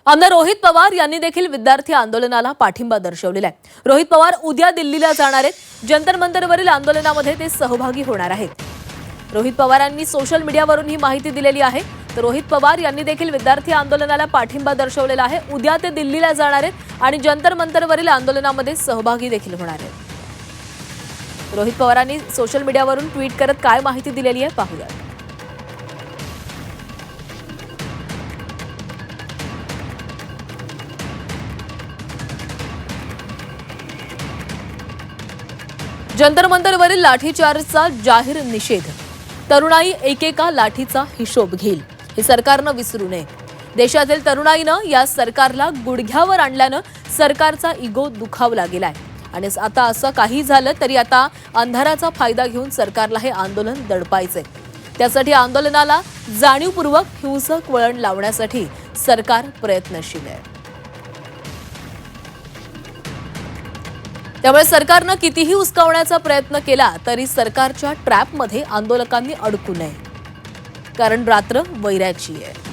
आमदार रोहित पवार यांनी देखील विद्यार्थी आंदोलनाला पाठिंबा दर्शवलेला आहे। रोहित पवार उद्या दिल्लीला जाणार आहेत। जंतर मंतरवरील आंदोलनामध्ये ते सहभागी होणार आहेत। रोहित पवारांनी सोशल मीडियावरून ही माहिती दिलेली आहे। तर रोहित पवार यांनी देखील विद्यार्थी आंदोलनाला पाठिंबा दर्शवलेला आहे। उद्या ते दिल्लीला जाणार आहेत आणि जंतर मंतरवरील आंदोलनामध्ये सहभागी देखील होणार आहेत। रोहित पवारांनी सोशल मीडियावरून ट्विट करत काय माहिती दिलेली आहे पाहूया। जंतर मंतरवरील लाठीचार्जचा जाहीर निषेध। तरुणाई एकेका लाठीचा हिशोब घेईल, हे सरकारनं विसरू नये। देशातील तरुणाईनं या सरकारला गुडघ्यावर आणल्यानं सरकारचा इगो दुखावला गेलाय आणि आता असं काही झालं तरी आता अंधाराचा फायदा घेऊन सरकारला हे आंदोलन दडपायचंय। त्यासाठी आंदोलनाला जाणीवपूर्वक हिंसक वळण लावण्यासाठी सरकार प्रयत्नशील आहे। त्यामुळे सरकारनं कितीही उस्कावण्याचा प्रयत्न केला तरी सरकारच्या ट्रॅपमध्ये आंदोलकांनी अडकू नये, कारण रात्र वैराची आहे।